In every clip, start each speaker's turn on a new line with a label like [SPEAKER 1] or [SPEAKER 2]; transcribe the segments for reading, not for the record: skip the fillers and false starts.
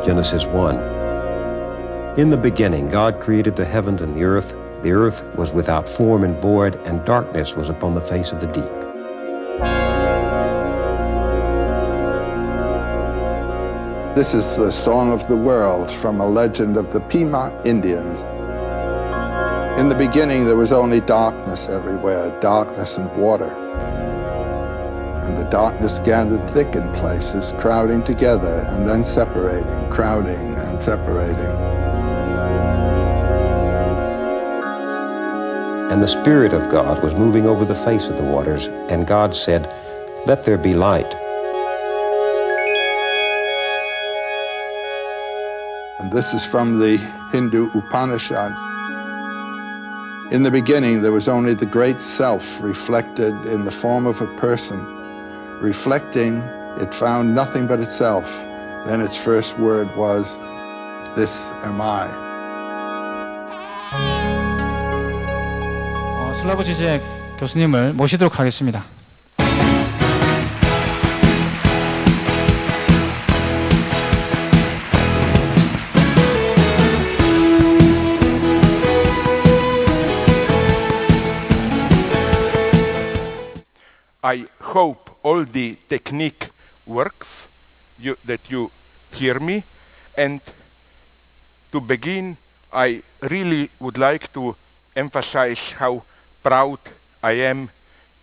[SPEAKER 1] Genesis 1. In the beginning, God created the heavens and the earth. The earth was without form and void, and darkness was upon the face of the deep.
[SPEAKER 2] This is the song of the world from a legend of the Pima Indians. In the beginning, there was only darkness everywhere, darkness and water. And the darkness gathered thick in places, crowding together and then separating, crowding and separating.
[SPEAKER 1] And the Spirit of God was moving over the face of the waters, and God said, "Let there be light."
[SPEAKER 2] And this is from the Hindu Upanishads. In the beginning, there was only the great self reflected in the form of a person. Reflecting, it found nothing but itself. Then its first word was, "This am I."
[SPEAKER 3] 슬라보 지젝 교수님을 모시도록 하겠습니다.
[SPEAKER 4] I hope all the technique works, that you hear me. And to begin, I really would like to emphasize how proud I am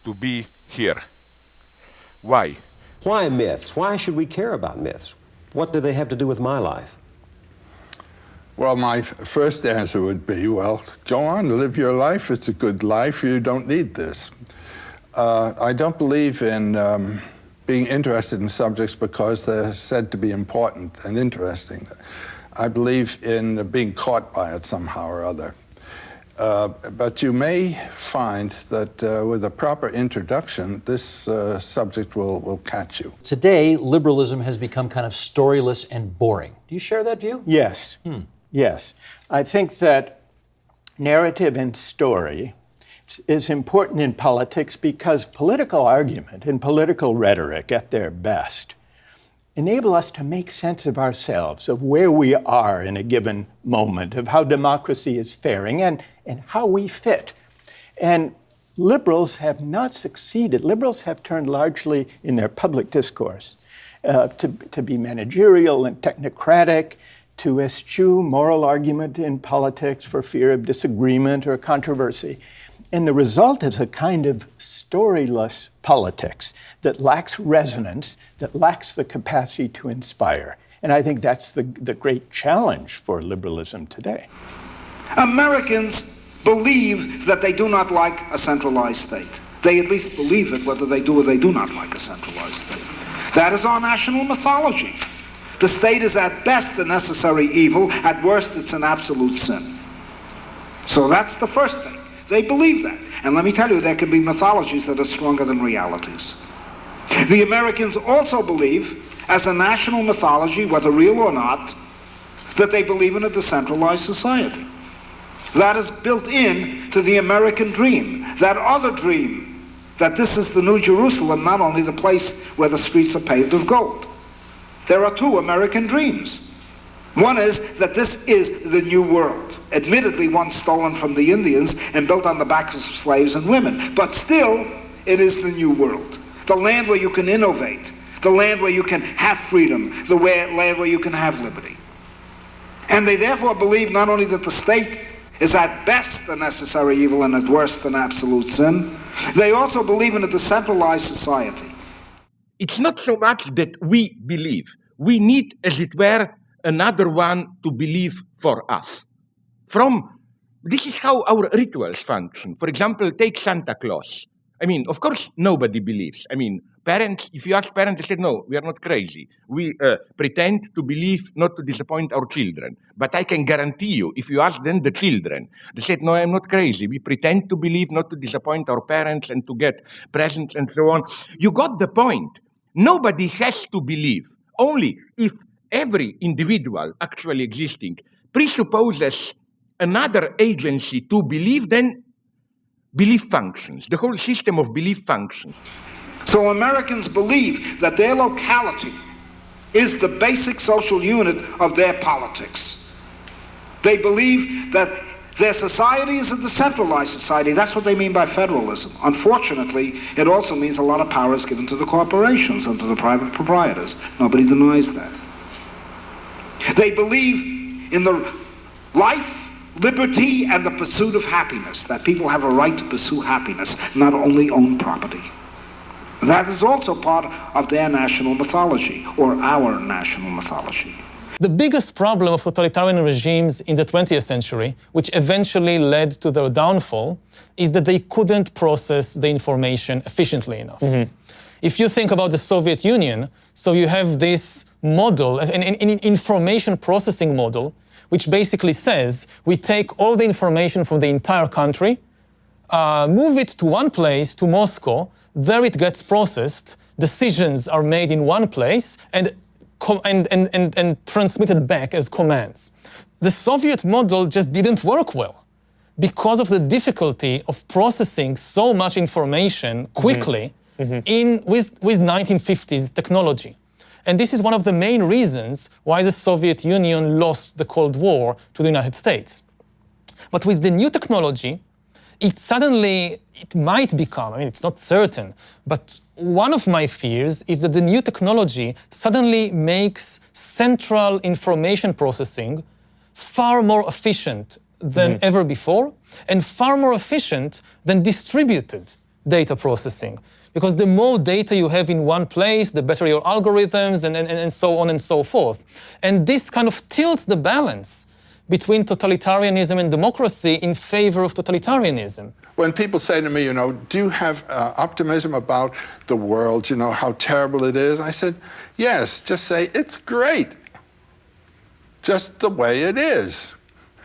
[SPEAKER 4] to be here. Why?
[SPEAKER 1] Why myths? Why should we care about myths? What do they have to do with my life?
[SPEAKER 2] Well, my first answer would be, well, go on, live your life. It's a good life. You don't need this. I don't believe in being interested in subjects because they're said to be important and interesting. I believe in being caught by it somehow or other. But you may find that with a proper introduction, this subject will catch you.
[SPEAKER 5] Today, liberalism has become kind of storyless and boring. Do you share that view?
[SPEAKER 6] Yes. Yes. I think that narrative and story is important in politics because political argument and political rhetoric at their best enable us to make sense of ourselves, of where we are in a given moment, of how democracy is faring and how we fit. And liberals have not succeeded. Liberals have turned largely in their public discourse to be managerial and technocratic, to eschew moral argument in politics for fear of disagreement or controversy. And the result is a kind of storyless politics that lacks resonance, that lacks the capacity to inspire. And I think that's the great challenge for liberalism today.
[SPEAKER 7] Americans believe that they do not like a centralized state. They at least believe it, whether they do or they do not like a centralized state. That is our national mythology. The state is at best a necessary evil, at worst it's an absolute sin. So that's the first thing. They believe that. And let me tell you, there can be mythologies that are stronger than realities. The Americans also believe, as a national mythology, whether real or not, that they believe in a decentralized society. That is built in to the American dream, that other dream, that this is the New Jerusalem, not only the place where the streets are paved of gold. There are two American dreams. One is that this is the new world. Admittedly, one stolen from the Indians and built on the backs of slaves and women. But still, it is the new world. The land where you can innovate. The land where you can have freedom. The land where you can have liberty. And they therefore believe not only that the state is at best a necessary evil and at worst an absolute sin, they also believe in a decentralized society.
[SPEAKER 4] It's not so much that we believe. We need, as it were, another one to believe for us. This is how our rituals function. For example, take Santa Claus. I mean, of course, nobody believes. I mean, parents, if you ask parents, they said, no, we are not crazy. We pretend to believe not to disappoint our children. But I can guarantee you, if you ask them, the children, they said, no, I'm not crazy. We pretend to believe not to disappoint our parents and to get presents and so on. You got the point. Nobody has to believe. Only if every individual actually existing presupposes another agency to believe, then belief functions. The whole system of belief functions.
[SPEAKER 7] So Americans believe that their locality is the basic social unit of their politics. They believe that their society is a decentralized society. That's what they mean by federalism. Unfortunately, it also means a lot of power is given to the corporations and to the private proprietors. Nobody denies that. They believe in the life, liberty, and the pursuit of happiness, that people have a right to pursue happiness, not only own property. That is also part of their national mythology, or our national mythology.
[SPEAKER 8] The biggest problem of totalitarian regimes in the 20th century, which eventually led to their downfall, is that they couldn't process the information efficiently enough. If you think about the Soviet Union, so you have this model, an information processing model, which basically says we take all the information from the entire country, move it to one place, to Moscow, there it gets processed, decisions are made in one place, and transmitted back as commands. The Soviet model just didn't work well because of the difficulty of processing so much information quickly with 1950s technology. And this is one of the main reasons why the Soviet Union lost the Cold War to the United States. But with the new technology, it might become, I mean, it's not certain, but one of my fears is that the new technology suddenly makes central information processing far more efficient than ever before, and far more efficient than distributed data processing. Because the more data you have in one place, the better your algorithms, and so on and so forth. And this kind of tilts the balance between totalitarianism and democracy in favor of totalitarianism.
[SPEAKER 2] When people say to me, do you have optimism about the world, how terrible it is? I said, yes, just say it's great, just the way it is.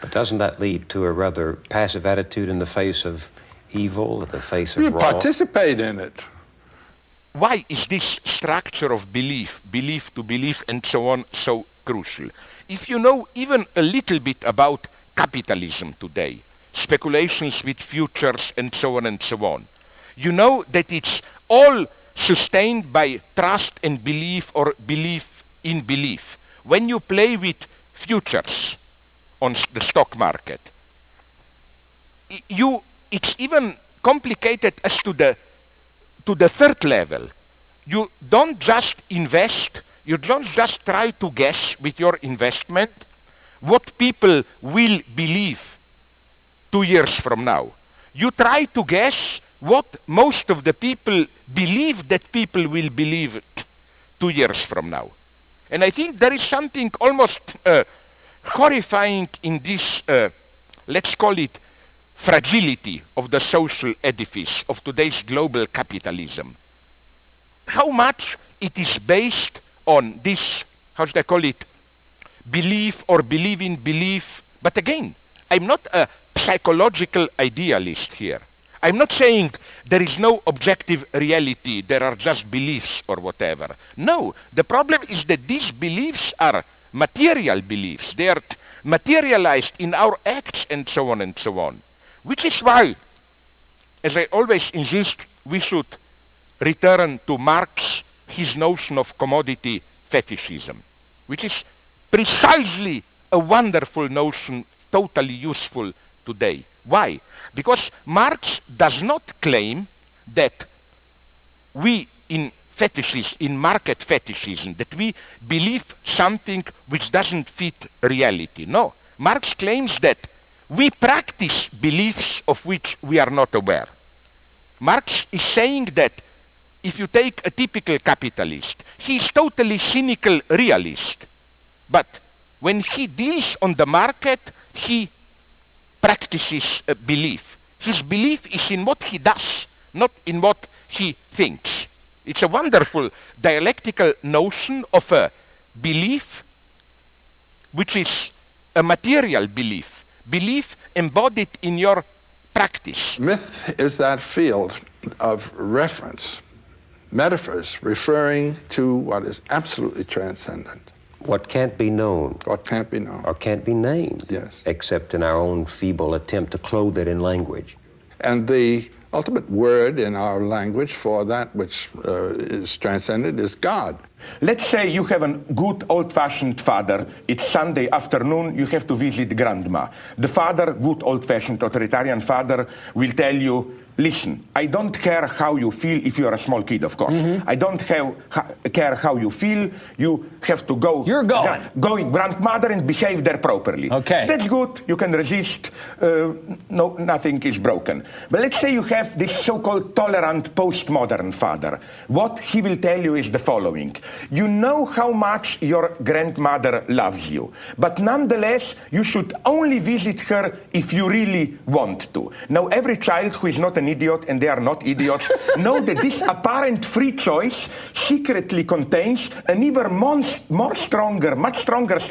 [SPEAKER 1] But doesn't that lead to a rather passive attitude in the face of evil, in the face of
[SPEAKER 2] You
[SPEAKER 1] wrong?
[SPEAKER 2] participate in it.
[SPEAKER 4] Why is this structure of belief to belief, and so on, so crucial? If you know even a little bit about capitalism today, speculations with futures, and so on, you know that it's all sustained by trust and belief, or belief in belief. When you play with futures on the stock market, it's even complicated as to the third level. You don't just invest, you don't just try to guess with your investment what people will believe 2 years from now. You try to guess what most of the people believe that people will believe 2 years from now. And I think there is something almost horrifying in this, let's call it, fragility of the social edifice of today's global capitalism. How much it is based on this, how should I call it, belief or believe in belief. But again, I'm not a psychological idealist here. I'm not saying there is no objective reality, there are just beliefs or whatever. No, the problem is that these beliefs are material beliefs. They are materialized in our acts, and so on. Which is why, as I always insist, we should return to Marx, his notion of commodity fetishism, which is precisely a wonderful notion, totally useful today. Why? Because Marx does not claim that we in fetishism, in market fetishism, that we believe something which doesn't fit reality. No. Marx claims that we practice beliefs of which we are not aware. Marx is saying that if you take a typical capitalist, he is totally cynical realist. But when he deals on the market, he practices a belief. His belief is in what he does, not in what he thinks. It's a wonderful dialectical notion of a belief which is a material belief. Belief embodied in your practice.
[SPEAKER 2] Myth is that field of reference, metaphors referring to what is absolutely transcendent.
[SPEAKER 1] What can't be known.
[SPEAKER 2] What can't be known.
[SPEAKER 1] Or can't be named.
[SPEAKER 2] Yes.
[SPEAKER 1] Except in our own feeble attempt to clothe it in language.
[SPEAKER 2] And the ultimate word in our language for that which is transcendent is God.
[SPEAKER 4] Let's say you have a good old-fashioned father. It's Sunday afternoon, you have to visit grandma. The father, good old-fashioned authoritarian father, will tell you, listen, I don't care how you feel if you're a small kid, of course. I don't care how you feel. You have to go.
[SPEAKER 5] You're going.
[SPEAKER 4] Going grandmother and behave there properly.
[SPEAKER 5] Okay.
[SPEAKER 4] That's good. You can resist. No, nothing is broken. But let's say you have this so-called tolerant postmodern father. What he will tell you is the following. You know how much your grandmother loves you, but nonetheless, you should only visit her if you really want to. Now, every child who is not an idiot, and they are not idiots, know that this apparent free choice secretly contains an even much stronger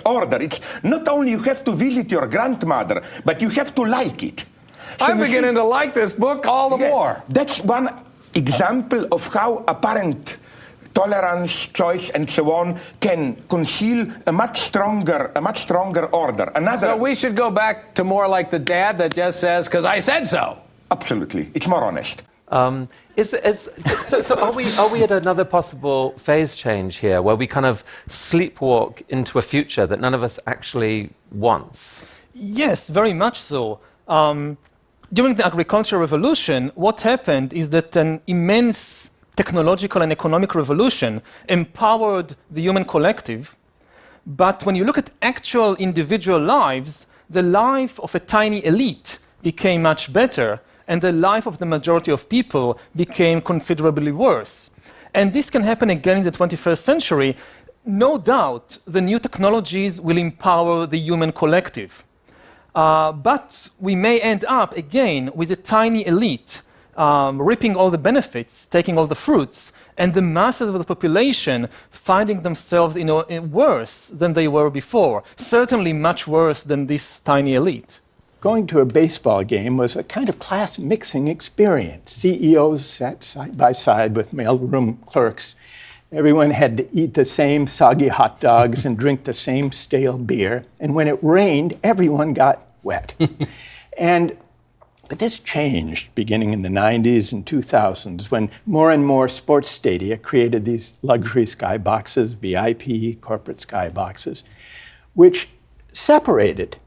[SPEAKER 4] order. It's not only you have to visit your grandmother, but you have to like it. So
[SPEAKER 9] I'm beginning to like this book all the more.
[SPEAKER 4] That's one example of how apparent tolerance, choice, and so on can conceal a much stronger order.
[SPEAKER 9] So we should go back to more like the dad that just says, because I said so.
[SPEAKER 4] Absolutely. It's more honest.
[SPEAKER 10] So are we at another possible phase change here, where we kind of sleepwalk into a future that none of us actually wants?
[SPEAKER 3] Yes, very much so. During the agricultural revolution, what happened is that an immense technological and economic revolution empowered the human collective. But when you look at actual individual lives, the life of a tiny elite became much better, and the life of the majority of people became considerably worse. And this can happen again in the 21st century. No doubt, the new technologies will empower the human collective. But we may end up again with a tiny elite reaping all the benefits, taking all the fruits, and the masses of the population finding themselves worse than they were before, certainly much worse than this tiny elite.
[SPEAKER 6] Going to a baseball game was a kind of class mixing experience. CEOs sat side by side with mailroom clerks. Everyone had to eat the same soggy hot dogs and drink the same stale beer. And when it rained, everyone got wet. But this changed beginning in the 90s and 2000s when more and more sports stadia created these luxury skyboxes, VIP, corporate skyboxes, which separated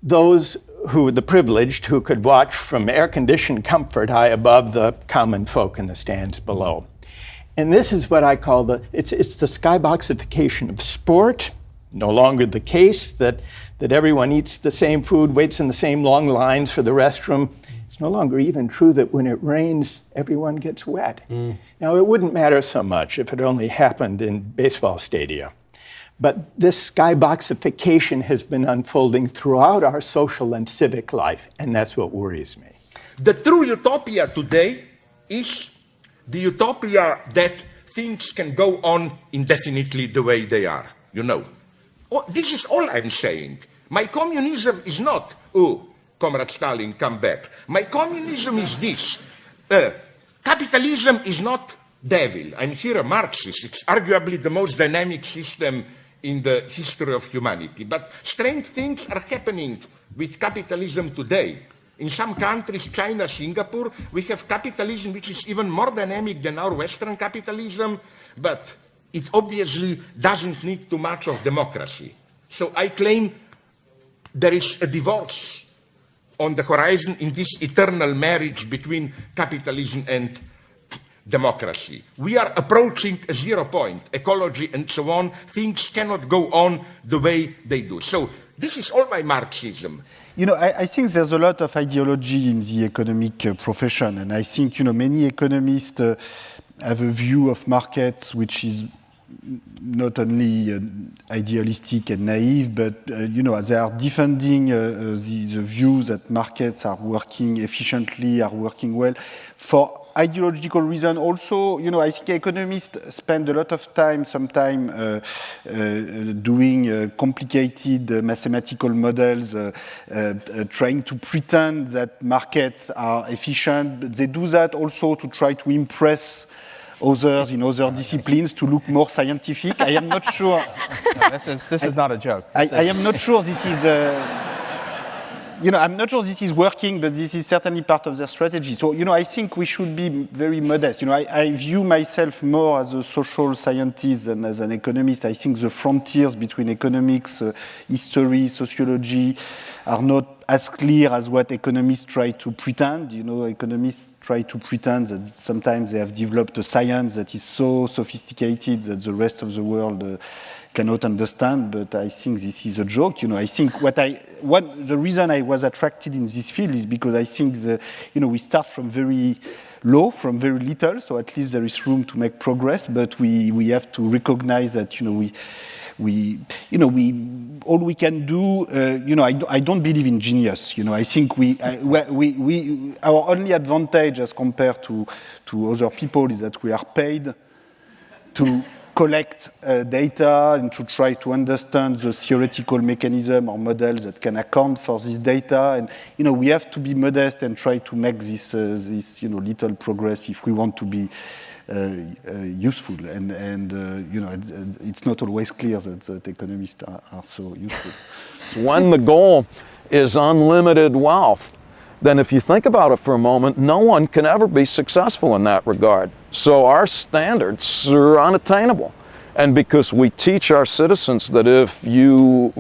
[SPEAKER 6] those the privileged who could watch from air-conditioned comfort high above the common folk in the stands below. And this is what I call it's the skyboxification of sport. No longer the case that everyone eats the same food, waits in the same long lines for the restroom. It's no longer even true that when it rains, everyone gets wet. Now, it wouldn't matter so much if it only happened in baseball stadia. But this skyboxification has been unfolding throughout our social and civic life, and that's what worries me.
[SPEAKER 4] The true utopia today is the utopia that things can go on indefinitely the way they are, you know. This is all I'm saying. My communism is not, oh, Comrade Stalin, come back. My communism is this. Capitalism is not devil. I'm here a Marxist. It's arguably the most dynamic system in the history of humanity. But strange things are happening with capitalism today. In some countries, China, Singapore, we have capitalism which is even more dynamic than our Western capitalism, but it obviously doesn't need too much of democracy. So I claim there is a divorce on the horizon in this eternal marriage between capitalism and democracy. We are approaching a 0 point, ecology and so on. Things cannot go on the way they do. So this is all my Marxism.
[SPEAKER 11] You know, I think there's a lot of ideology in the economic profession, and I think, you know, many economists have a view of markets which is not only idealistic and naive, but you know, they are defending the view that markets are working efficiently, are working well for ideological reason. Also, you know, I think economists spend a lot of time, sometimes doing complicated mathematical models, trying to pretend that markets are efficient. But they do that also to try to impress others in other disciplines to look more scientific. I am not sure.
[SPEAKER 12] No, this is not a joke.
[SPEAKER 11] I am not sure this is I'm not sure this is working, but this is certainly part of their strategy. So, I think we should be very modest. I view myself more as a social scientist than as an economist. I think the frontiers between economics, history, sociology are not as clear as what economists try to pretend. Economists try to pretend that sometimes they have developed a science that is so sophisticated that the rest of the world cannot understand, but I think this is a joke. I think the reason I was attracted in this field is because I think we start from very low, from very little, so at least there is room to make progress, but we have to recognize that, all we can do, I don't believe in genius. I think our only advantage as compared to other people is that we are paid to collect data and to try to understand the theoretical mechanism or models that can account for this data. And, we have to be modest and try to make this little progress if we want to be useful. And it's not always clear that economists are so useful.
[SPEAKER 12] When the goal is unlimited wealth, then if you think about it for a moment, no one can ever be successful in that regard. So our standards are unattainable. And because we teach our citizens that if you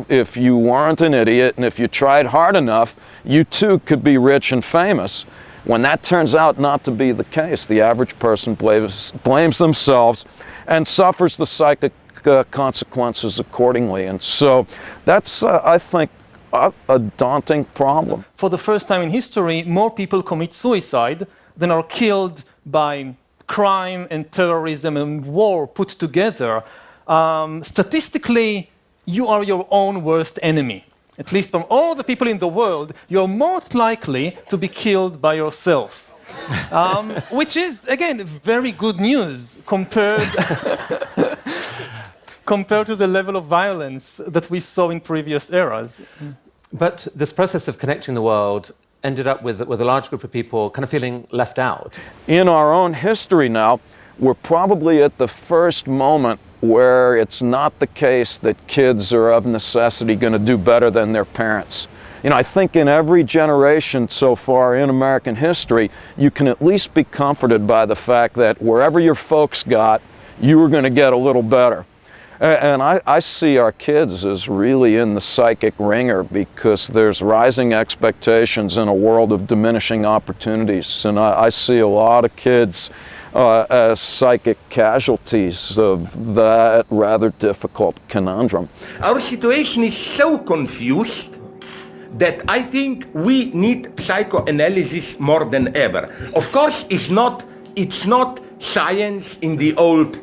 [SPEAKER 12] weren't an idiot and if you tried hard enough, you too could be rich and famous, when that turns out not to be the case, the average person blames themselves and suffers the psychic consequences accordingly. And so that's, I think, a daunting problem.
[SPEAKER 3] For the first time in history, more people commit suicide than are killed by crime and terrorism and war put together. Statistically, you are your own worst enemy. At least from all the people in the world, you're most likely to be killed by yourself. Which is, again, very good news compared to the level of violence that we saw in previous eras.
[SPEAKER 10] But this process of connecting the world ended up with a large group of people kind of feeling left out.
[SPEAKER 12] In our own history now, we're probably at the first moment where it's not the case that kids are of necessity going to do better than their parents. I think in every generation so far in American history, you can at least be comforted by the fact that wherever your folks got, you were going to get a little better. And I see our kids as really in the psychic ringer because there's rising expectations in a world of diminishing opportunities. And I see a lot of kids as psychic casualties of that rather difficult conundrum.
[SPEAKER 4] Our situation is so confused that I think we need psychoanalysis more than ever. Of course, it's not science in the old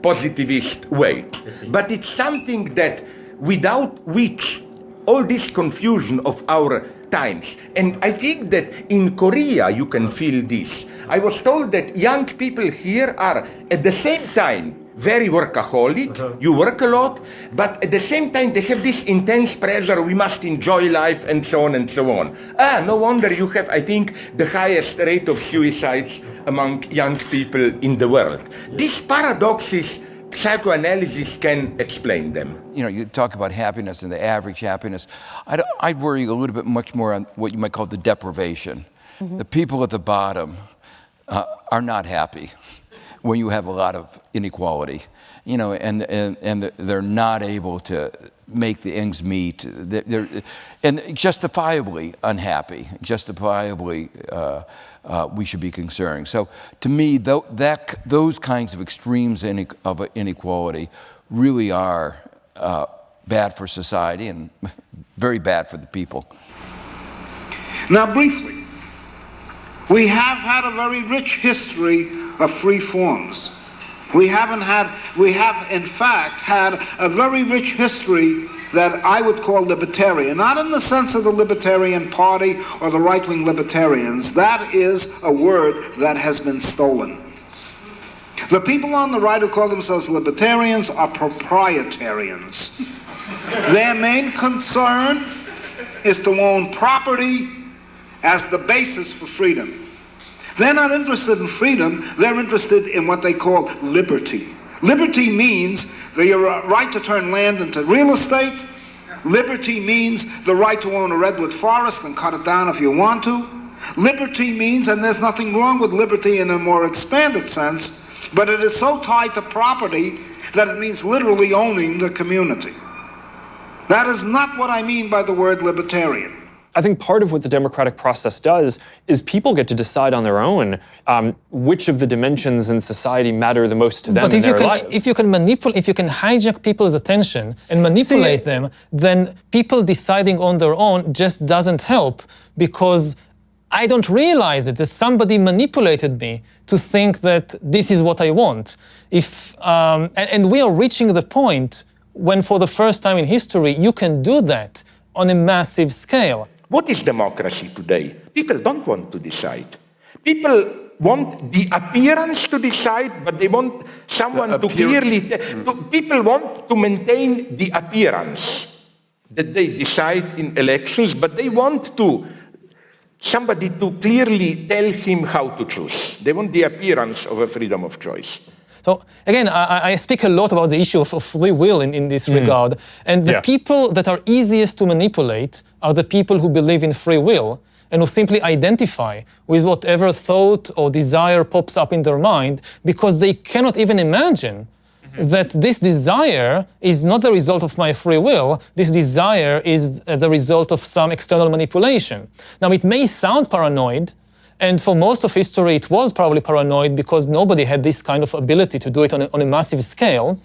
[SPEAKER 4] positivist way, but it's something that without which all this confusion of our times, and I think that in Korea you can feel this. I was told that young people here are at the same time very workaholic, you work a lot, but at the same time they have this intense pressure, we must enjoy life and so on and so on. No wonder you have, I think, the highest rate of suicides among young people in the world. These paradoxes, psychoanalysis can explain them.
[SPEAKER 13] You talk about happiness and the average happiness. I'd worry a little bit much more on what you might call the deprivation. Mm-hmm. The people at the bottom are not happy when you have a lot of inequality, and they're not able to make the ends meet. And justifiably unhappy, justifiably we should be concerned. So to me, those kinds of extremes of inequality really are bad for society and very bad for the people.
[SPEAKER 7] Now, briefly, we have had a very rich history of free forms. We have in fact had a very rich history that I would call libertarian, not in the sense of the Libertarian Party or the right-wing libertarians. That is a word that has been stolen. The people on the right who call themselves libertarians are proprietarians. Their main concern is to own property as the basis for freedom. They're not interested in freedom, they're interested in what they call liberty. Liberty means the right to turn land into real estate Liberty means the right to own a redwood forest and cut it down if you want to. Liberty means, and there's nothing wrong with liberty in a more expanded sense, but it is so tied to property that it means literally owning the community. That is not what I mean by the word libertarian.
[SPEAKER 14] I think part of what the democratic process does is people get to decide on their own which of the dimensions in society matter the most to them in their lives.
[SPEAKER 8] If you can hijack people's attention and manipulate them, then people deciding on their own just doesn't help, because I don't realize it. That somebody manipulated me to think that this is what I want. And we are reaching the point when, for the first time in history, you can do that on a massive scale.
[SPEAKER 4] What is democracy today? People don't want to decide. People want the appearance to decide, but they want someone to clearly... People want to maintain the appearance that they decide in elections, but they want somebody to clearly tell him how to choose. They want the appearance of a freedom of choice.
[SPEAKER 8] So again, I speak a lot about the issue of free will in this regard. And the people that are easiest to manipulate are the people who believe in free will and who simply identify with whatever thought or desire pops up in their mind, because they cannot even imagine that this desire is not the result of my free will. This desire is the result of some external manipulation. Now, it may sound paranoid, and for most of history, it was probably paranoid because nobody had this kind of ability to do it on a massive scale.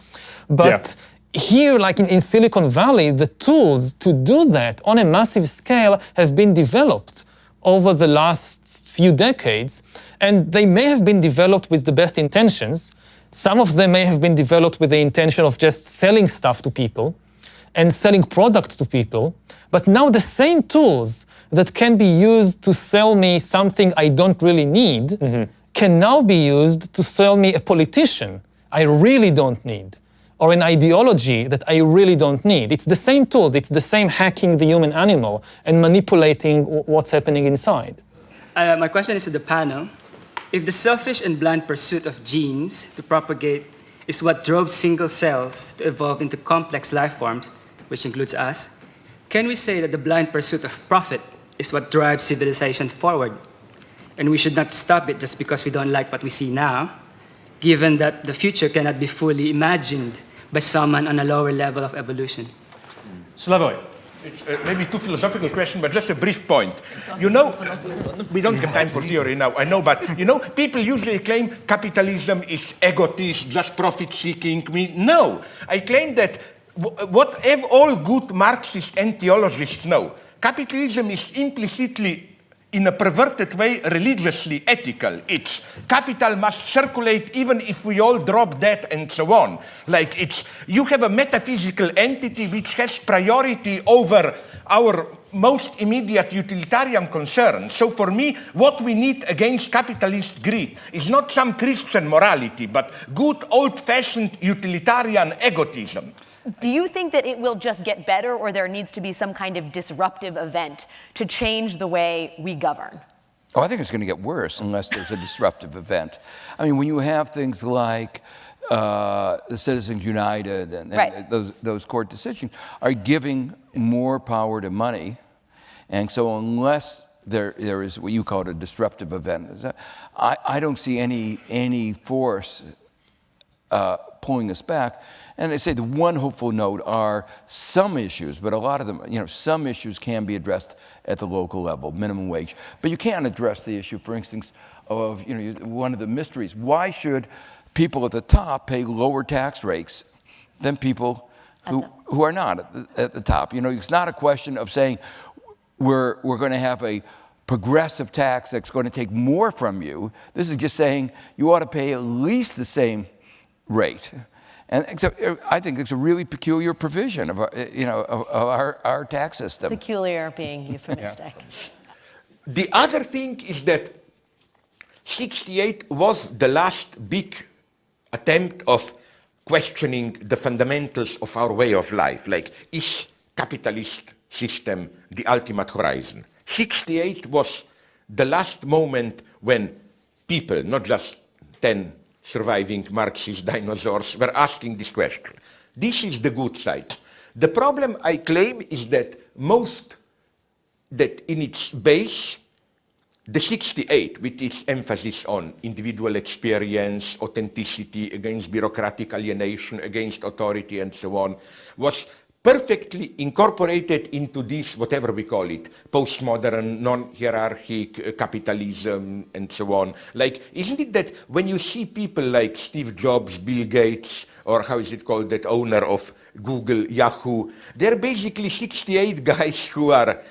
[SPEAKER 8] But here, like in Silicon Valley, the tools to do that on a massive scale have been developed over the last few decades. And they may have been developed with the best intentions. Some of them may have been developed with the intention of just selling stuff to people and selling products to people. But now the same tools that can be used to sell me something I don't really need can now be used to sell me a politician I really don't need, or an ideology that I really don't need. It's the same tool. It's the same hacking the human animal and manipulating what's happening inside.
[SPEAKER 15] My question is to the panel. If the selfish and blind pursuit of genes to propagate is what drove single cells to evolve into complex life forms, which includes us, can we say that the blind pursuit of profit is what drives civilization forward? And we should not stop it just because we don't like what we see now, given that the future cannot be fully imagined by someone on a lower level of evolution?
[SPEAKER 4] Slavoj. It's maybe too philosophical question, but just a brief point. You know, we don't have time for theory now, I know, but you know, people usually claim capitalism is egotist, just profit-seeking. No, I claim that what all good Marxists and theologists know, capitalism is implicitly, in a perverted way, religiously ethical. It's capital must circulate even if we all drop dead and so on. Like you have a metaphysical entity which has priority over our most immediate utilitarian concerns. So for me, what we need against capitalist greed is not some Christian morality, but good old-fashioned utilitarian egotism.
[SPEAKER 16] Do you think that it will just get better, or there needs to be some kind of disruptive event to change the way we govern?
[SPEAKER 13] Oh, I think it's going to get worse unless there's a disruptive event. I mean, when you have things like the Citizens United and those court decisions are giving more power to money, and so unless there is what you call a disruptive event, I don't see any force pulling us back. And I say the one hopeful note are some issues, but a lot of them, some issues can be addressed at the local level, minimum wage. But you can't address the issue, for instance, of one of the mysteries. Why should people at the top pay lower tax rates than people who are not at the top? It's not a question of saying we're going to have a progressive tax that's going to take more from you. This is just saying you ought to pay at least the same rate. And so I think it's a really peculiar provision of our tax system.
[SPEAKER 16] Peculiar being euphemistic.
[SPEAKER 4] The other thing is that 68 was the last big attempt of questioning the fundamentals of our way of life. Like, is capitalist system the ultimate horizon? 68 was the last moment when people, not just 10 surviving Marxist dinosaurs, were asking this question. This is the good side. The problem I claim is that that in its base, the 68, with its emphasis on individual experience, authenticity, against bureaucratic alienation, against authority, and so on, was perfectly incorporated into this, whatever we call it, postmodern, non-hierarchic capitalism, and so on. Like, isn't it that when you see people like Steve Jobs, Bill Gates, or how is it called, that owner of Google, Yahoo, they're basically 68 guys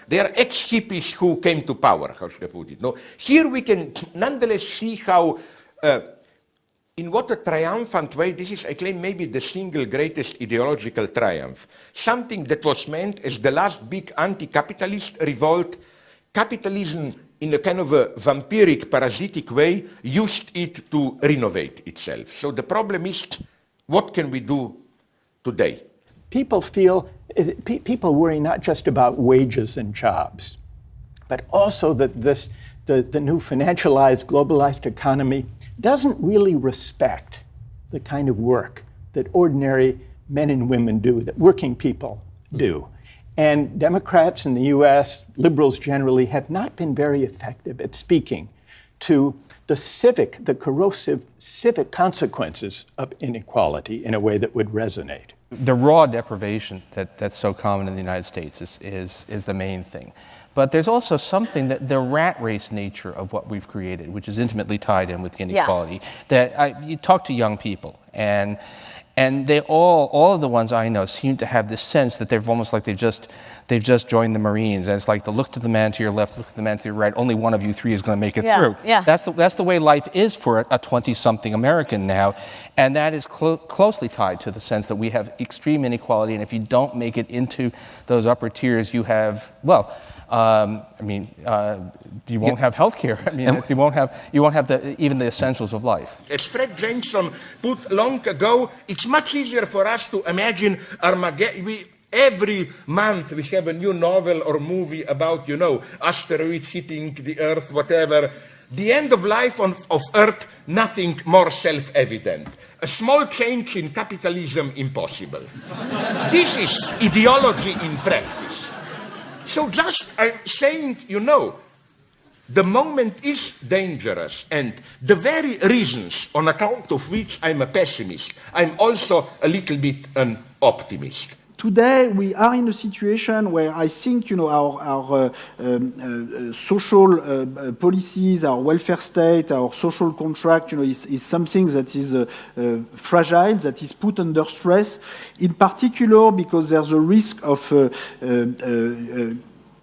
[SPEAKER 4] they're ex-hippies who came to power, how should I put it? No? Here we can nonetheless see how, in what a triumphant way, this is, I claim, maybe the single greatest ideological triumph. Something that was meant as the last big anti-capitalist revolt, capitalism in a kind of a vampiric, parasitic way, used it to renovate itself. So the problem is, what can we do today?
[SPEAKER 6] People worry not just about wages and jobs, but also that the new financialized, globalized economy doesn't really respect the kind of work that ordinary men and women do, that working people do. And Democrats in the US, liberals generally, have not been very effective at speaking to the corrosive civic consequences of inequality in a way that would resonate.
[SPEAKER 17] The raw deprivation that's so common in the United States is the main thing. But there's also something that the rat race nature of what we've created, which is intimately tied in with inequality. That you talk to young people, and they all of the ones I know seem to have this sense that they've almost like they've just joined the Marines, and it's like the look to the man to your left, look to the man to your right. Only one of you three is going to make it through.
[SPEAKER 16] Yeah.
[SPEAKER 17] That's the way life is for a 20-something American now, and that is closely tied to the sense that we have extreme inequality, and if you don't make it into those upper tiers, you have you won't have health care. You won't have even the essentials of life.
[SPEAKER 4] As Fred Jameson put long ago, it's much easier for us to imagine Armageddon. Every month we have a new novel or movie about, asteroid hitting the Earth, whatever. The end of life of Earth, nothing more self-evident. A small change in capitalism, impossible. This is ideology in practice. So just I'm saying, the moment is dangerous, and the very reasons on account of which I'm a pessimist, I'm also a little bit an optimist.
[SPEAKER 11] Today, we are in a situation where I think, our social policies, our welfare state, our social contract, is something that is fragile, that is put under stress, in particular because there's a risk of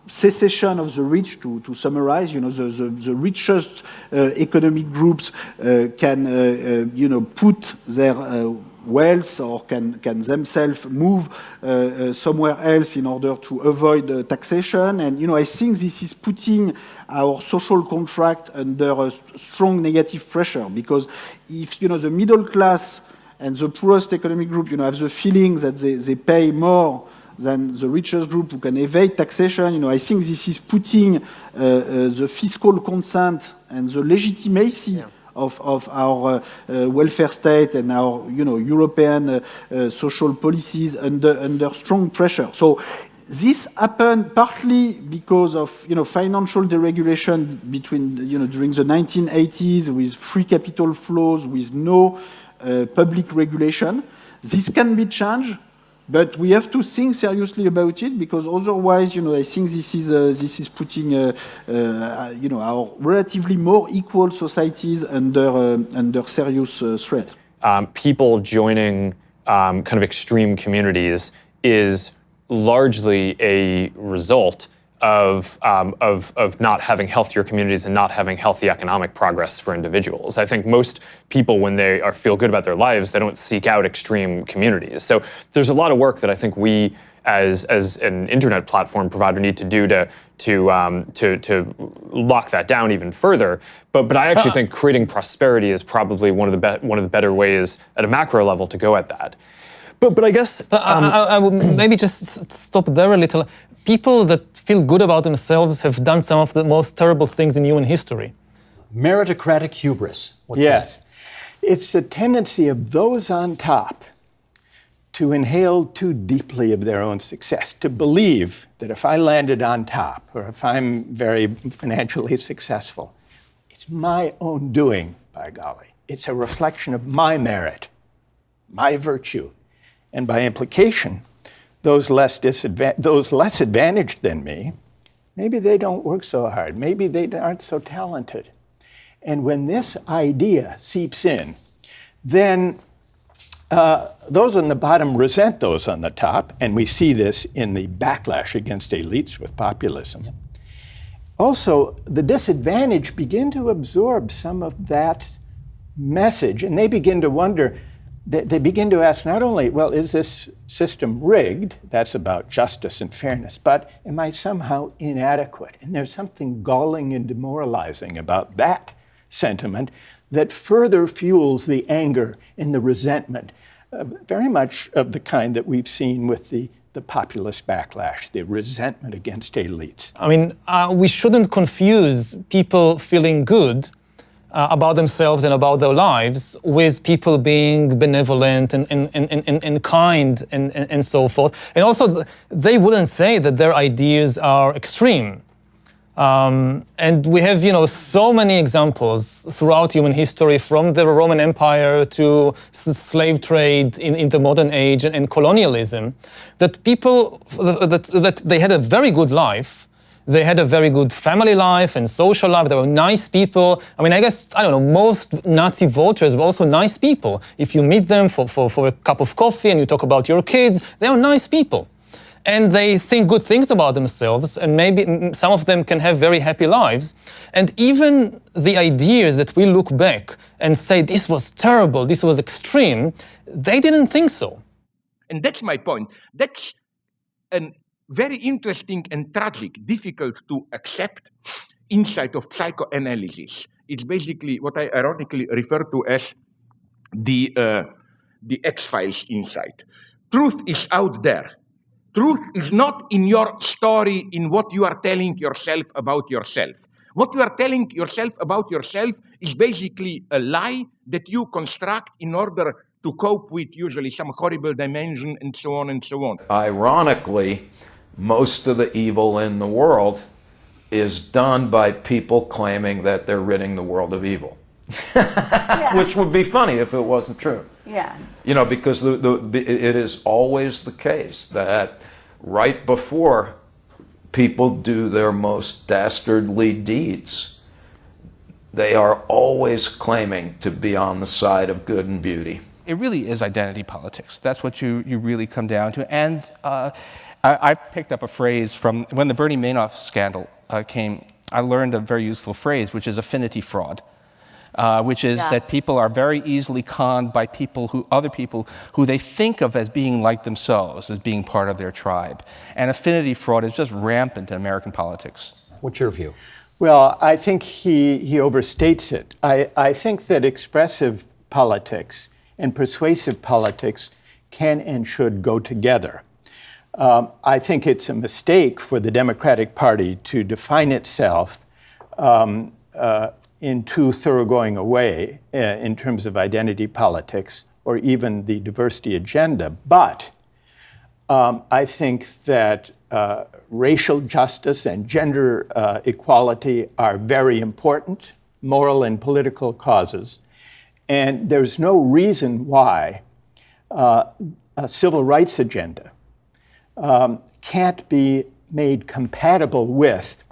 [SPEAKER 11] secession of the rich, to summarize. The richest economic groups can, put their wealth or can themselves move somewhere else in order to avoid taxation. And, I think this is putting our social contract under a strong negative pressure, because if, the middle class and the poorest economic group, have the feeling that they pay more than the richest group who can evade taxation, I think this is putting the fiscal consent and the legitimacy of our welfare state and our European social policies under strong pressure. So this happened partly because of financial deregulation between during the 1980s, with free capital flows, with no public regulation. This can be changed, but we have to think seriously about it, because otherwise, I think this is putting our relatively more equal societies under serious threat.
[SPEAKER 14] People joining kind of extreme communities is largely a result of not having healthier communities and not having healthy economic progress for individuals. I think most people, when they feel good about their lives, they don't seek out extreme communities. So there's a lot of work that I think we, as an internet platform provider, need to do to lock that down even further. But I actually think creating prosperity is probably one of the better ways at a macro level to go at that. But I guess
[SPEAKER 8] I would maybe just stop there a little. People that feel good about themselves have done some of the most terrible things in human history.
[SPEAKER 5] Meritocratic hubris. What's
[SPEAKER 6] yes. That? It's a tendency of those on top to inhale too deeply of their own success, to believe that if I landed on top or if I'm very financially successful, it's my own doing, by golly. It's a reflection of my merit, my virtue. And by implication, those less advantaged than me, maybe they don't work so hard. Maybe they aren't so talented. And when this idea seeps in, then those on the bottom resent those on the top, and we see this in the backlash against elites with populism. Yep. Also, the disadvantaged begin to absorb some of that message, and they begin to wonder, they begin to ask not only, well, is this system rigged? That's about justice and fairness, but am I somehow inadequate? And there's something galling and demoralizing about that sentiment that further fuels the anger and the resentment, very much of the kind that we've seen with the populist backlash, the resentment against elites.
[SPEAKER 8] I mean, we shouldn't confuse people feeling good about themselves and about their lives with people being benevolent and kind and so forth. And also, they wouldn't say that their ideas are extreme. And we have, so many examples throughout human history, from the Roman Empire to slave trade in the modern age and colonialism, that people, that they had a very good life. They had a very good family life and social life. They were nice people. I mean, I guess, most Nazi voters were also nice people. If you meet them for a cup of coffee and you talk about your kids, they are nice people. And they think good things about themselves, and maybe some of them can have very happy lives. And even the ideas that we look back and say, this was terrible, this was extreme, they didn't think so.
[SPEAKER 4] And that's my point. That's a very interesting and tragic, difficult to accept insight of psychoanalysis. It's basically what I ironically refer to as the X-Files insight. Truth is out there. Truth is not in your story, in what you are telling yourself about yourself. What you are telling yourself about yourself is basically a lie that you construct in order to cope with usually some horrible dimension and so on and so on.
[SPEAKER 12] Ironically, most of the evil in the world is done by people claiming that they're ridding the world of evil. Yeah. Which would be funny if it wasn't true.
[SPEAKER 18] Yeah.
[SPEAKER 12] Because it is always the case that right before people do their most dastardly deeds, they are always claiming to be on the side of good and beauty.
[SPEAKER 17] It really is identity politics. That's what you really come down to. And I picked up a phrase from when the Bernie Madoff scandal came. I learned a very useful phrase, which is affinity fraud. Which is that people are very easily conned by other people who they think of as being like themselves, as being part of their tribe. And affinity fraud is just rampant in American politics.
[SPEAKER 5] What's your view?
[SPEAKER 6] Well, I think he overstates it. I think that expressive politics and persuasive politics can and should go together. I think it's a mistake for the Democratic Party to define itself in too thoroughgoing a way in terms of identity politics or even the diversity agenda. But I think that racial justice and gender equality are very important, moral and political causes. And there's no reason why a civil rights agenda can't be made compatible with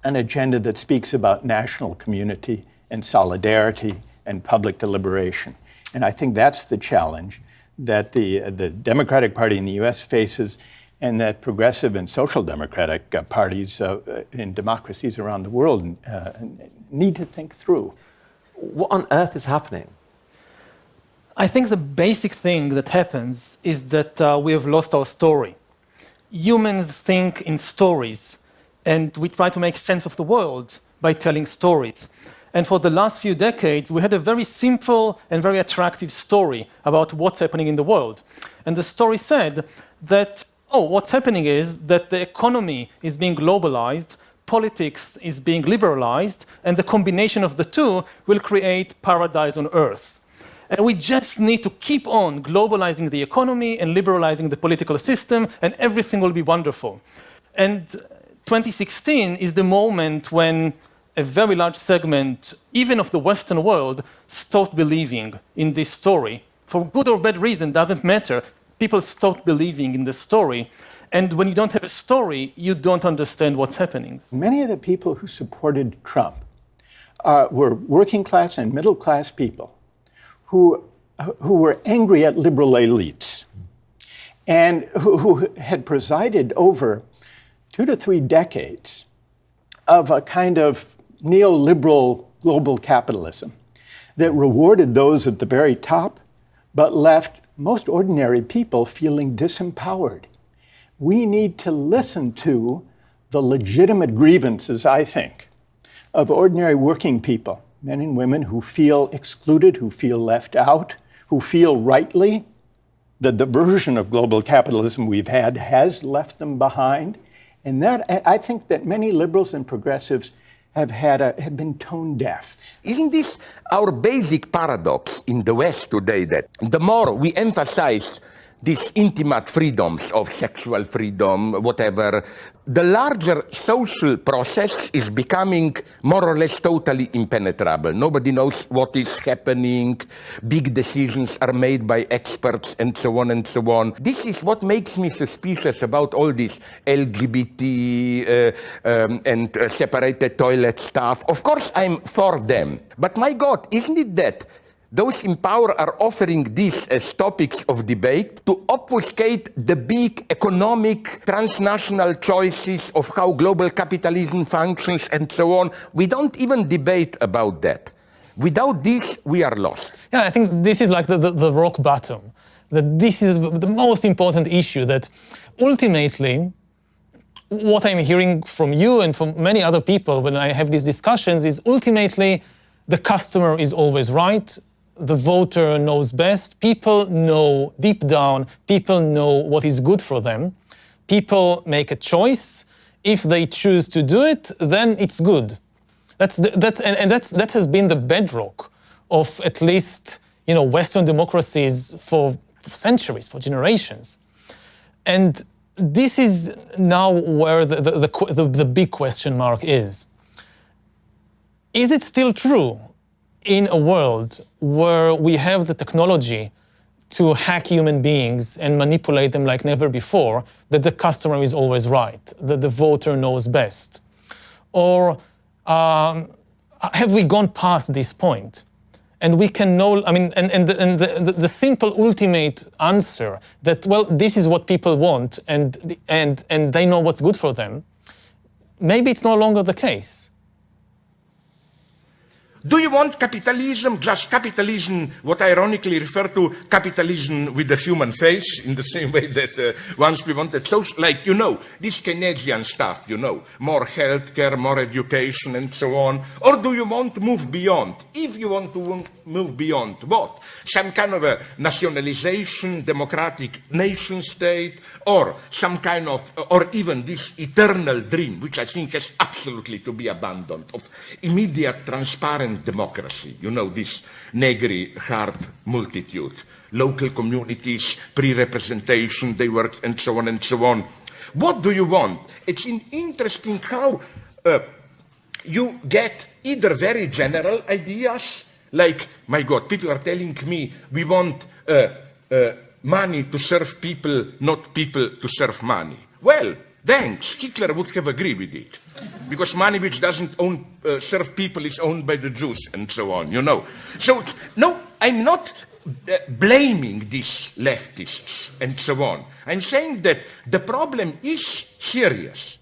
[SPEAKER 6] an agenda that speaks about national community and solidarity and public deliberation. And I think that's the challenge that the Democratic Party in the US faces, and that progressive and social democratic parties in democracies around the world need to think through.
[SPEAKER 10] What on earth is happening?
[SPEAKER 3] I think the basic thing that happens is that we have lost our story. Humans think in stories, and we try to make sense of the world by telling stories. And for the last few decades, we had a very simple and very attractive story about what's happening in the world. And the story said that, what's happening is that the economy is being globalized, politics is being liberalized, and the combination of the two will create paradise on earth. And we just need to keep on globalizing the economy and liberalizing the political system, and everything will be wonderful. And 2016 is the moment when a very large segment, even of the Western world, stopped believing in this story. For good or bad reason, doesn't matter. People stopped believing in the story. And when you don't have a story, you don't understand what's happening.
[SPEAKER 6] Many of the people who supported Trump were working class and middle class people who were angry at liberal elites and who had presided over 2 to 3 decades of a kind of neoliberal global capitalism that rewarded those at the very top, but left most ordinary people feeling disempowered. We need to listen to the legitimate grievances, I think, of ordinary working people, men and women who feel excluded, who feel left out, who feel rightly that the version of global capitalism we've had has left them behind. And that, I think that many liberals and progressives have been tone deaf.
[SPEAKER 4] Isn't this our basic paradox in the West today, that the more we emphasize these intimate freedoms of sexual freedom, whatever, the larger social process is becoming more or less totally impenetrable. Nobody knows what is happening. Big decisions are made by experts and so on and so on. This is what makes me suspicious about all this LGBT and separated toilet stuff. Of course, I'm for them. But my God, isn't it that those in power are offering this as topics of debate to obfuscate the big economic transnational choices of how global capitalism functions and so on? We don't even debate about that. Without this, we are lost.
[SPEAKER 8] Yeah, I think this is like the rock bottom. That this is the most important issue, that ultimately, what I'm hearing from you and from many other people when I have these discussions is ultimately the customer is always right. The voter knows best. People know deep down, people know what is good for them. People make a choice. If they choose to do it, then it's good. That has been the bedrock of at least Western democracies for centuries, for generations. And this is now where the big question mark is. Is it still true in a world where we have the technology to hack human beings and manipulate them like never before, that the customer is always right, that the voter knows best? Or have we gone past this point? And we can know, the simple ultimate answer that, well, this is what people want and they know what's good for them, maybe it's no longer the case.
[SPEAKER 4] Do you want capitalism, just capitalism, what I ironically refer to capitalism with the human face, in the same way that once we wanted social, like, this Keynesian stuff, more healthcare, more education, and so on? Or do you want to move beyond? If you want to move beyond, what? Some kind of a nationalization, democratic nation state, or some kind of, or even this eternal dream, which I think has absolutely to be abandoned, of immediate, transparent democracy, this negri hard multitude, local communities, pre-representation, they work, and so on and so on. What do you want? It's interesting how you get either very general ideas, like, my God, people are telling me we want money to serve people, not people to serve money. Well, thanks, Hitler would have agreed with it. Because money which doesn't serve people is owned by the Jews and so on, So, no, I'm not blaming these leftists and so on. I'm saying that the problem is serious.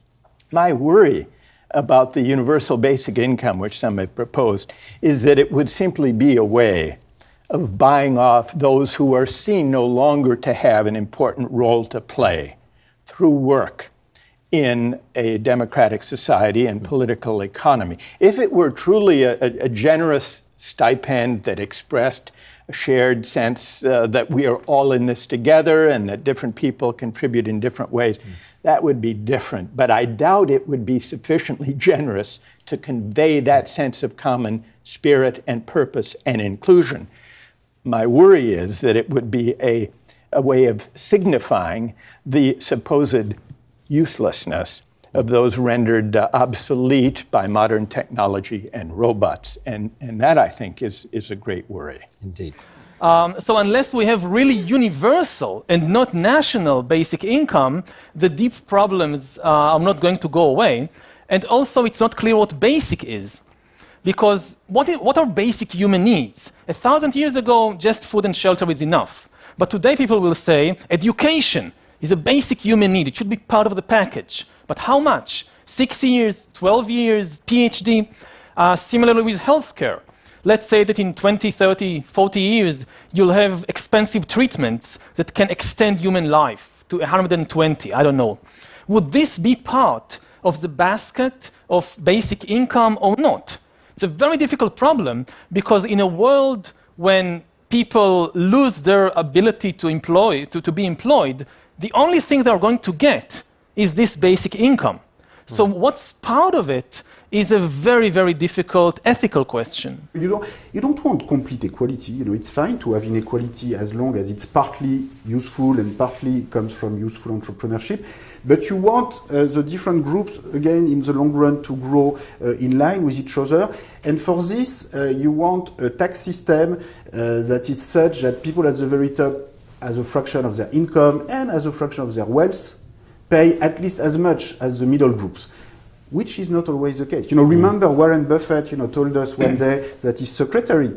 [SPEAKER 6] My worry about the universal basic income, which some have proposed, is that it would simply be a way of buying off those who are seen no longer to have an important role to play through work in a democratic society and political economy. If it were truly a generous stipend that expressed a shared sense that we are all in this together and that different people contribute in different ways, that would be different. But I doubt it would be sufficiently generous to convey that sense of common spirit and purpose and inclusion. My worry is that it would be a way of signifying the supposed uselessness of those rendered obsolete by modern technology and robots. And that, I think, is a great worry.
[SPEAKER 5] Indeed.
[SPEAKER 3] So unless we have really universal and not national basic income, the deep problems are not going to go away. And also, it's not clear what basic is. Because what are basic human needs? 1,000 years ago, just food and shelter is enough. But today, people will say education is a basic human need. It should be part of the package. But how much? 6 years, 12 years, PhD? Similarly with healthcare. Let's say that in 20, 30, 40 years, you'll have expensive treatments that can extend human life to 120, I don't know. Would this be part of the basket of basic income or not? It's a very difficult problem because in a world when people lose their ability to be employed, the only thing they're going to get is this basic income. So what's part of it is a very, very difficult ethical question.
[SPEAKER 11] You don't want complete equality. It's fine to have inequality as long as it's partly useful and partly comes from useful entrepreneurship. But you want the different groups, again, in the long run to grow in line with each other. And for this, you want a tax system that is such that people at the very top, as a fraction of their income and as a fraction of their wealth, pay at least as much as the middle groups, which is not always the case. Remember Warren Buffett, told us one day that his secretary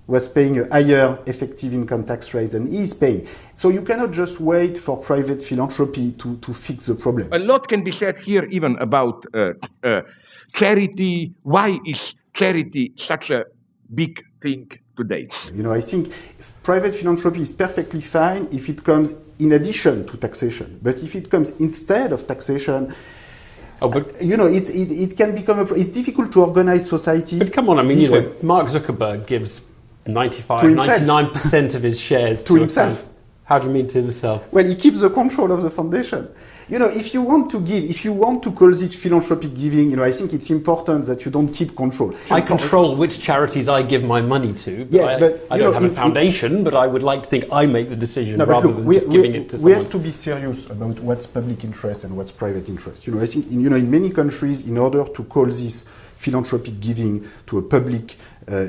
[SPEAKER 11] was paying a higher effective income tax rate than he is paying. So you cannot just wait for private philanthropy to fix the problem.
[SPEAKER 4] A lot can be said here even about charity. Why is charity such a big thing today?
[SPEAKER 11] I think private philanthropy is perfectly fine if it comes in addition to taxation. But if it comes instead of taxation, it can become it's difficult to organize society.
[SPEAKER 18] But come on, Mark Zuckerberg gives 99% of his shares
[SPEAKER 11] to himself.
[SPEAKER 18] How do you mean to himself?
[SPEAKER 11] Well, he keeps the control of the foundation. If you want to give, if you want to call this philanthropic giving, I think it's important that you don't keep control.
[SPEAKER 18] I control which charities I give my money to. But I don't have a foundation, but I would like to think I make the decision rather than just giving it to someone.
[SPEAKER 11] We have to be serious about what's public interest and what's private interest. I think in many countries, in order to call this philanthropic giving to a public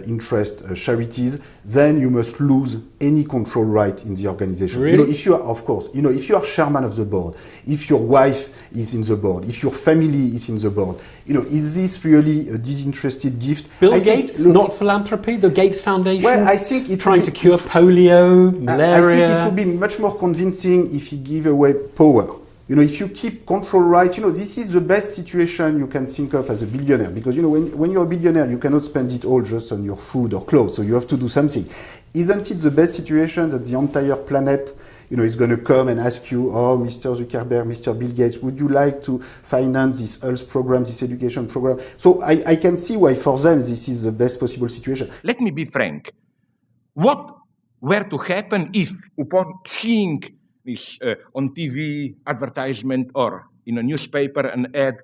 [SPEAKER 11] interest charities, then you must lose any control right in the organization.
[SPEAKER 18] Really?
[SPEAKER 11] If you are, of course, if you are chairman of the board, if your wife is in the board, if your family is in the board, is this really a disinterested gift?
[SPEAKER 18] Bill Gates, not philanthropy, the Gates Foundation?
[SPEAKER 11] Well, I think it
[SPEAKER 18] trying to cure polio, malaria.
[SPEAKER 11] I think it would be much more convincing if he give away power. If you keep control rights, this is the best situation you can think of as a billionaire. Because, when you're a billionaire, you cannot spend it all just on your food or clothes. So you have to do something. Isn't it the best situation that the entire planet, is going to come and ask you, oh, Mr. Zuckerberg, Mr. Bill Gates, would you like to finance this health program, this education program? So I can see why for them this is the best possible situation.
[SPEAKER 4] Let me be frank. What were to happen if, upon seeing this on TV advertisement or in a newspaper, an ad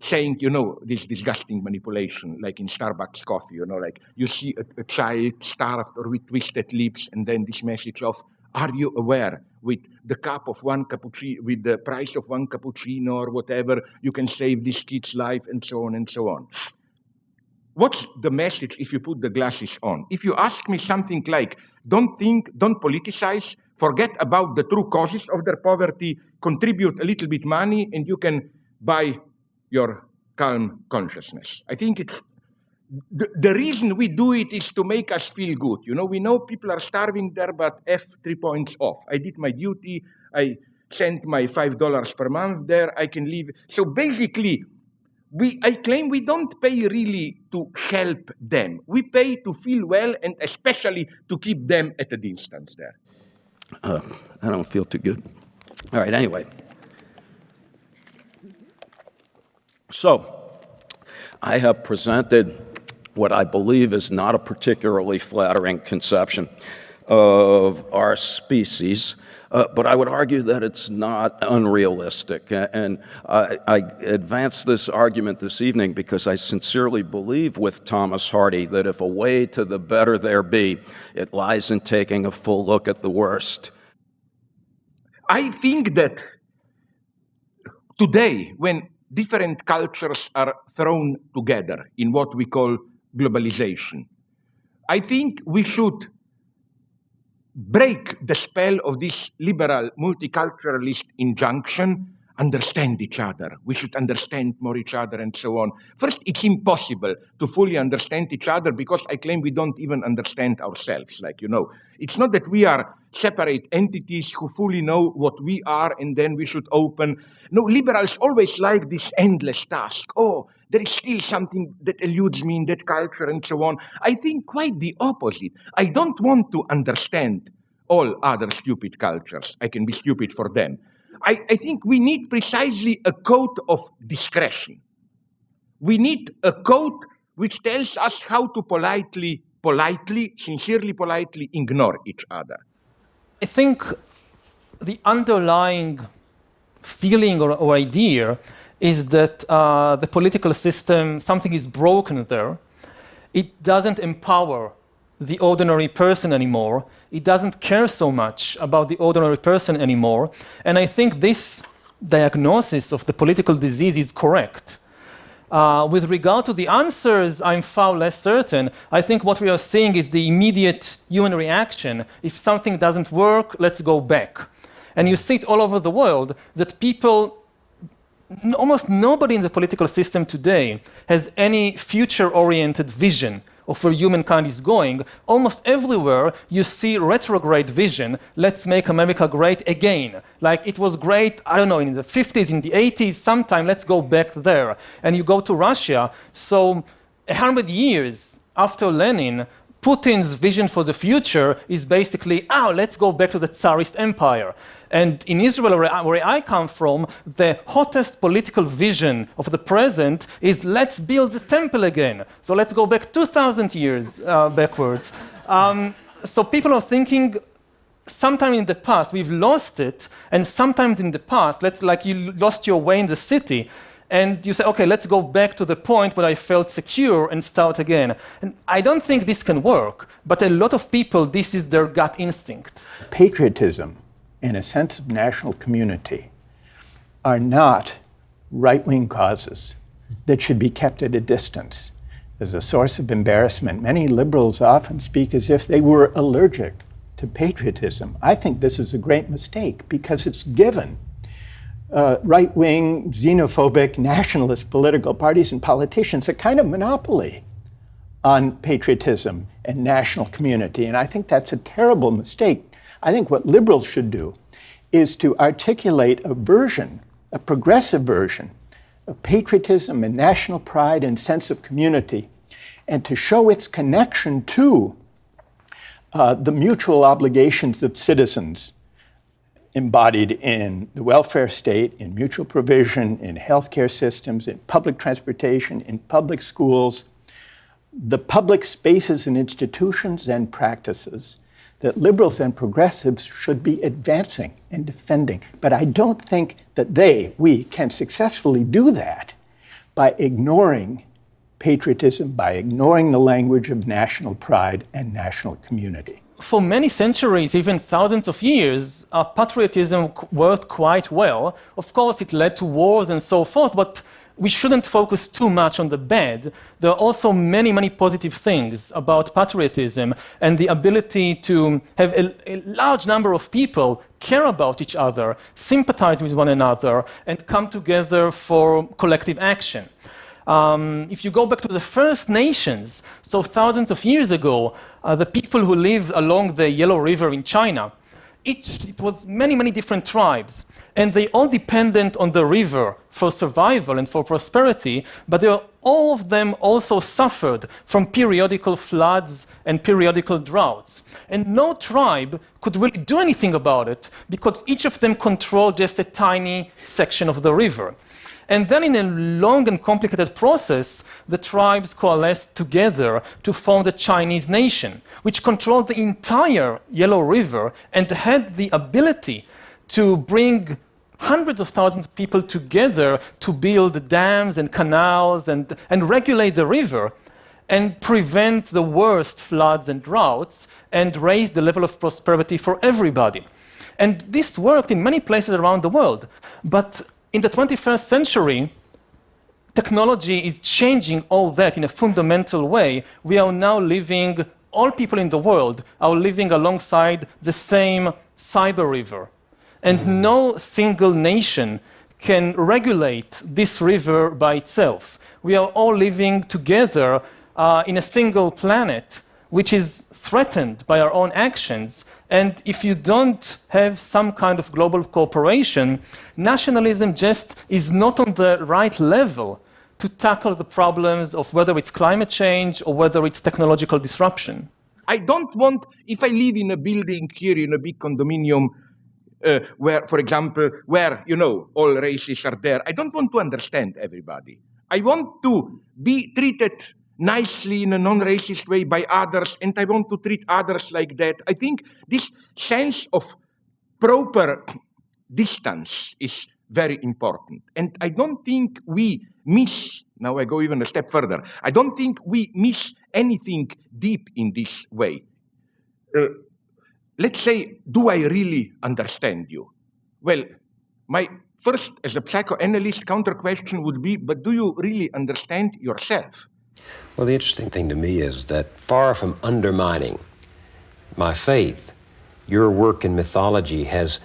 [SPEAKER 4] saying, this disgusting manipulation, like in Starbucks coffee, like you see a child starved or with twisted lips, and then this message of, are you aware, with the cup of one cappuccino, with the price of one cappuccino or whatever, you can save this kid's life, and so on and so on. What's the message if you put the glasses on? If you ask me something like, don't think, don't politicize, forget about the true causes of their poverty, contribute a little bit money, and you can buy your calm consciousness. I think it's the reason we do it is to make us feel good. We know people are starving there, but F 3 points off. I did my duty. I sent my $5 per month there. I can live. So basically, I claim we don't pay really to help them. We pay to feel well and especially to keep them at a distance there.
[SPEAKER 19] I don't feel too good. All right, anyway. So, I have presented what I believe is not a particularly flattering conception of our species. But I would argue that it's not unrealistic. And I advance this argument this evening because I sincerely believe with Thomas Hardy that if a way to the better there be, it lies in taking a full look at the worst.
[SPEAKER 4] I think that today, when different cultures are thrown together in what we call globalization, I think we should break the spell of this liberal multiculturalist injunction, understand each other. We should understand more each other and so on. First, it's impossible to fully understand each other because I claim we don't even understand ourselves. Like, you know, it's not that we are separate entities who fully know what we are and then we should open. No, liberals always like this endless task. Oh, there is still something that eludes me in that culture and so on. I think quite the opposite. I don't want to understand all other stupid cultures. I can be stupid for them. I think we need precisely a code of discretion. We need a code which tells us how to politely, sincerely politely ignore each other.
[SPEAKER 3] I think the underlying feeling or idea is that the political system, something is broken there. It doesn't empower the ordinary person anymore. It doesn't care so much about the ordinary person anymore. And I think this diagnosis of the political disease is correct. With regard to the answers, I'm far less certain. I think what we are seeing is the immediate human reaction. If something doesn't work, let's go back. And you see it all over the world that people, almost nobody in the political system today has any future-oriented vision of where humankind is going. Almost everywhere you see retrograde vision. Let's make America great again. Like it was great, I don't know, in the 50s, in the 80s, sometime let's go back there. And you go to Russia. So 100 years after Lenin, Putin's vision for the future is basically, let's go back to the Tsarist empire. And in Israel, where I come from, the hottest political vision of the present is let's build the temple again. So let's go back 2,000 years backwards. So people are thinking, sometime in the past, we've lost it, and sometimes in the past, like you lost your way in the city, and you say, okay, let's go back to the point where I felt secure and start again. And I don't think this can work, but a lot of people, this is their gut instinct.
[SPEAKER 6] Patriotism and a sense of national community are not right-wing causes that should be kept at a distance. As a source of embarrassment, many liberals often speak as if they were allergic to patriotism. I think this is a great mistake because it's given right-wing, xenophobic, nationalist political parties and politicians a kind of monopoly on patriotism and national community. And I think that's a terrible mistake. I think what liberals should do is to articulate a version, a progressive version of patriotism and national pride and sense of community, and to show its connection to the mutual obligations of citizens embodied in the welfare state, in mutual provision, in healthcare systems, in public transportation, in public schools, the public spaces and institutions and practices that liberals and progressives should be advancing and defending. But I don't think that we can successfully do that by ignoring patriotism, by ignoring the language of national pride and national community.
[SPEAKER 3] For many centuries, even thousands of years, patriotism worked quite well. Of course, it led to wars and so forth, but we shouldn't focus too much on the bad. There are also many, many positive things about patriotism and the ability to have a large number of people care about each other, sympathize with one another, and come together for collective action. If you go back to the First Nations, so thousands of years ago, the people who lived along the Yellow River in China, it was many, many different tribes, and they all depended on the river for survival and for prosperity, but all of them also suffered from periodical floods and periodical droughts. And no tribe could really do anything about it because each of them controlled just a tiny section of the river. And then in a long and complicated process, the tribes coalesced together to form the Chinese nation, which controlled the entire Yellow River and had the ability to bring hundreds of thousands of people together to build dams and canals and regulate the river and prevent the worst floods and droughts and raise the level of prosperity for everybody. And this worked in many places around the world. But in the 21st century, technology is changing all that in a fundamental way. We are now living, all people in the world are living alongside the same cyber river. And no single nation can regulate this river by itself. We are all living together in a single planet, which is threatened by our own actions. And if you don't have some kind of global cooperation, nationalism just is not on the right level to tackle the problems of whether it's climate change or whether it's technological disruption.
[SPEAKER 4] I don't want, if I live in a building here in a big condominium, where, for example, where, you know, all races are there, I don't want to understand everybody. I want to be treated nicely in a non-racist way by others, and I want to treat others like that. I think this sense of proper distance is very important. And I don't think we miss, now I go even a step further, I don't think we miss anything deep in this way. Let's say, do I really understand you? Well, my first, as a psychoanalyst, counter question would be, but do you really understand yourself?
[SPEAKER 1] Well, the interesting thing to me is that far from undermining my faith, your work in mythology has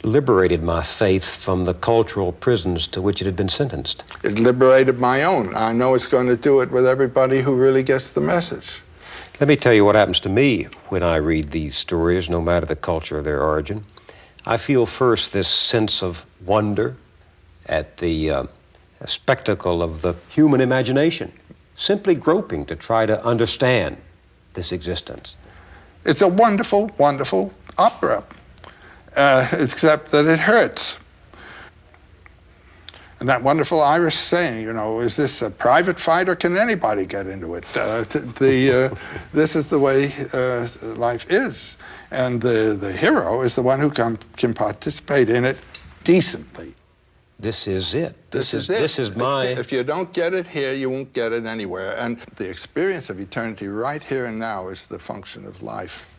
[SPEAKER 1] liberated my faith from the cultural prisons to which it had been sentenced.
[SPEAKER 2] It liberated my own. I know it's going to do it with everybody who really gets the message.
[SPEAKER 1] Let me tell you what happens to me when I read these stories, no matter the culture or their origin. I feel first this sense of wonder at the spectacle of the human imagination, simply groping to try to understand this existence.
[SPEAKER 2] It's a wonderful, wonderful opera, except that it hurts. And that wonderful Irish saying, you know, is this a private fight or can anybody get into it? This is the way life is. And the hero is the one who can participate in it decently.
[SPEAKER 1] This is it.
[SPEAKER 2] This is my... If you don't get it here, you won't get it anywhere. And the experience of eternity right here and now is the function of life.